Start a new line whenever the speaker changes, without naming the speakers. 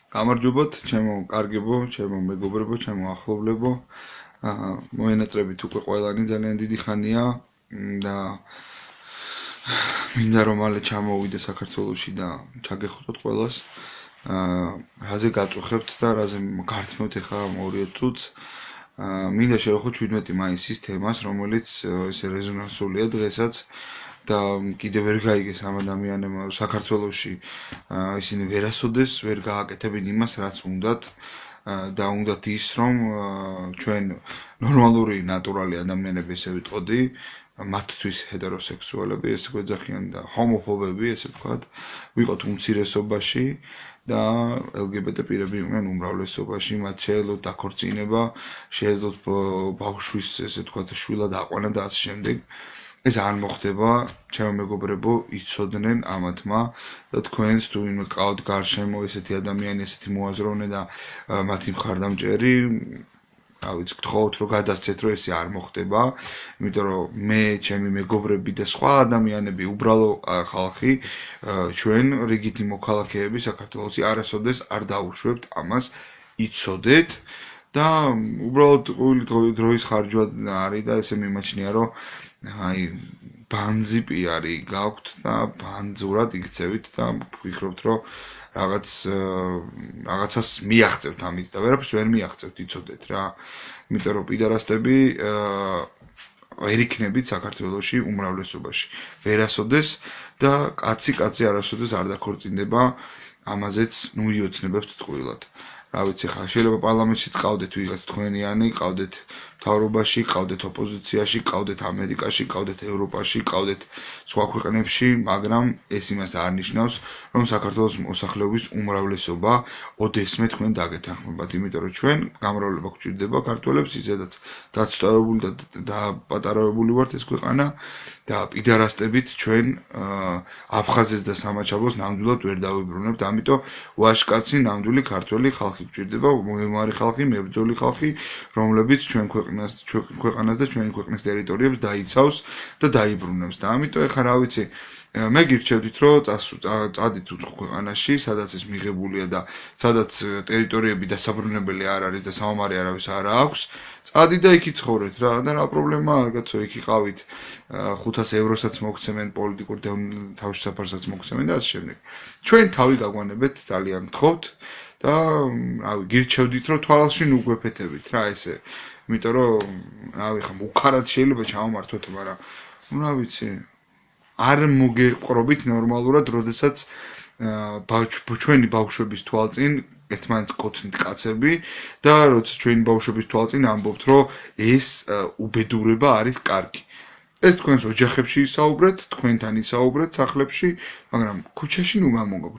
გამარჯობათ, ჩემო კარგებო, ჩემო მეგობრებო, ჩემო ახლობლებო. მოენატრებით უკვე ყველანი ძალიან დიდი ხანია და მინდა რომ მალე ჩამოვიდე საქართველოში და ჩაგეხუტოთ ყველას. რაზე გაწუხებთ და რაზე გართმევთ ახლა 2 წუთს. მინდა შევეხო 17 მაისის თემას, რომელიც ესე რეზონანსულია დღესაც და კიდევ ვერ გაიგეს ამ ადამიანებმა საქართველოში ისინი ვერასოდეს ვერ გააკეთებენ იმას, რაც უნდათ და უნდათ ის, რომ ჩვენ ნორმალური ნატურალი ადამიანები ესე ვიტყოდი, მათთვის ჰეტეროსექსუალები ესე გვეძახიან და ჰომოფობები ესე ვთქვათ, ვიყოთ უმცირესობაში და LGBT პირები იყვნენ უმრავლესობაში, მათ შეეძლოთ დაქორწინება, შეეძლოთ ბავშვის ესე ვთქვათ შვილად აყვანა და ასე შემდეგ. ეს არ მოხდება, ჩემო მეგობრებო, იცოდნენ ამათმა და თქვენს თუ ვინმე ყავთ გარშემო ესეთი ადამიანი, ესეთი მოაზროვნე და მათი მხარდამჭერი, ავიც გთხოვთ რომ გადასცეთ რომ ესე არ მოხდება, იმიტომ რომ მე, ჩემი მეგობრები და სხვა ადამიანები, უბრალო ხალხი, ჩვენ რიგითი მოქალაქეები საქართველოსი არასოდეს არ დაუშვებთ ამას, იცოდეთ და უბრალოდ ყოველი დროის ხარჯვა არის და ესე მიმაჩნია რომ აი ბანძი პიარი გაქვთ და ბანძურად იქცევით და ვფიქრობთ რომ რაღაცას მიაღწევთ ამით და ვერაფერს ვერ მიაღწევთ, იცოდეთ რა. იმიტომ რომ პიდარასტები ვერ იქნებით საქართველოში უმრავლესობაში. ვერასოდეს და კაცი არასოდეს არ დაქორწინდება, ამაზეც იოცნებებთ ტყუილად. რა ვიცი ხა, შეიძლება პარლამენტშიც ყავდეთ ვიღაც თქვენიანი, ყავდეთ მთავრობაში, ყავდეთ ოპოზიციაში, ყავდეთ ამერიკაში, ყავდეთ ევროპაში, ყავდეთ სხვა ქვეყნებში, მაგრამ ეს იმას არ ნიშნავს, რომ საქართველოს მოსახლეობის უმრავლესობა ოდესმე თქვენ დაგეთანხმებათ, იმიტომ რომ ჩვენ გამრავლება გვჭირდება ქართველებს, ისედაც დაცდავებული და დაპატარავებული ვართ ეს ქვეყანა და პიდარასტებით ჩვენ აფხაზეთს და სამაჩაბლოს ნამდვილად ვერ დავიბრუნებთ, ამიტომ ვაჟკაცი ნამდვილი ქართველი ხალხი გვჭირდება, მომემარი ხალხი, მებრძოლი ხალხი, რომლებიც ჩვენ ქვეყანას და ჩვენი ქვეყნის ტერიტორიებს დაიცავს და დაიბრუნებს და ამიტომ ეხლა რა ვიცი მე გირჩევდით რომ წადით უცხო ქვეყანაში, სადაც ეს მიღებულია და სადაც ტერიტორიები დასაბრუნებელი არ არის და საომარი არავის არ აქვს, წადი და იქ იცხოვრეთ რა და რა პრობლემაა რagazzo, იქ იყავით 500 ევროსაც მოგცემენ, პოლიტიკურ თავშესაფარსაც მოგცემენ და ასე შემდეგ. ჩვენ თავი გაგვანებეთ, ძალიან გთხოვთ და რავი გირჩევდით რომ თვალში ნუ გვეფეთებით რა ესე. იმიტომ რომ რავი ხა უკარად შეიძლება ჩავმართოთ, მაგრამ რა ვიცი არ მოგეყრობით ნორმალურად, როდესაც ჩვენი ბავშვების თვალწინ ერთმანეთს კოცნით კაცები და როცა ჩვენი ბავშვების თვალწინ ამბობთ, რომ ეს უბედურება არის კარგი. ეს თქვენს ოჯახებში ისაუბრეთ, თქვენთან ისაუბრეთ სახლებში, მაგრამ ქუჩაში ნუ გამოგაქვთ.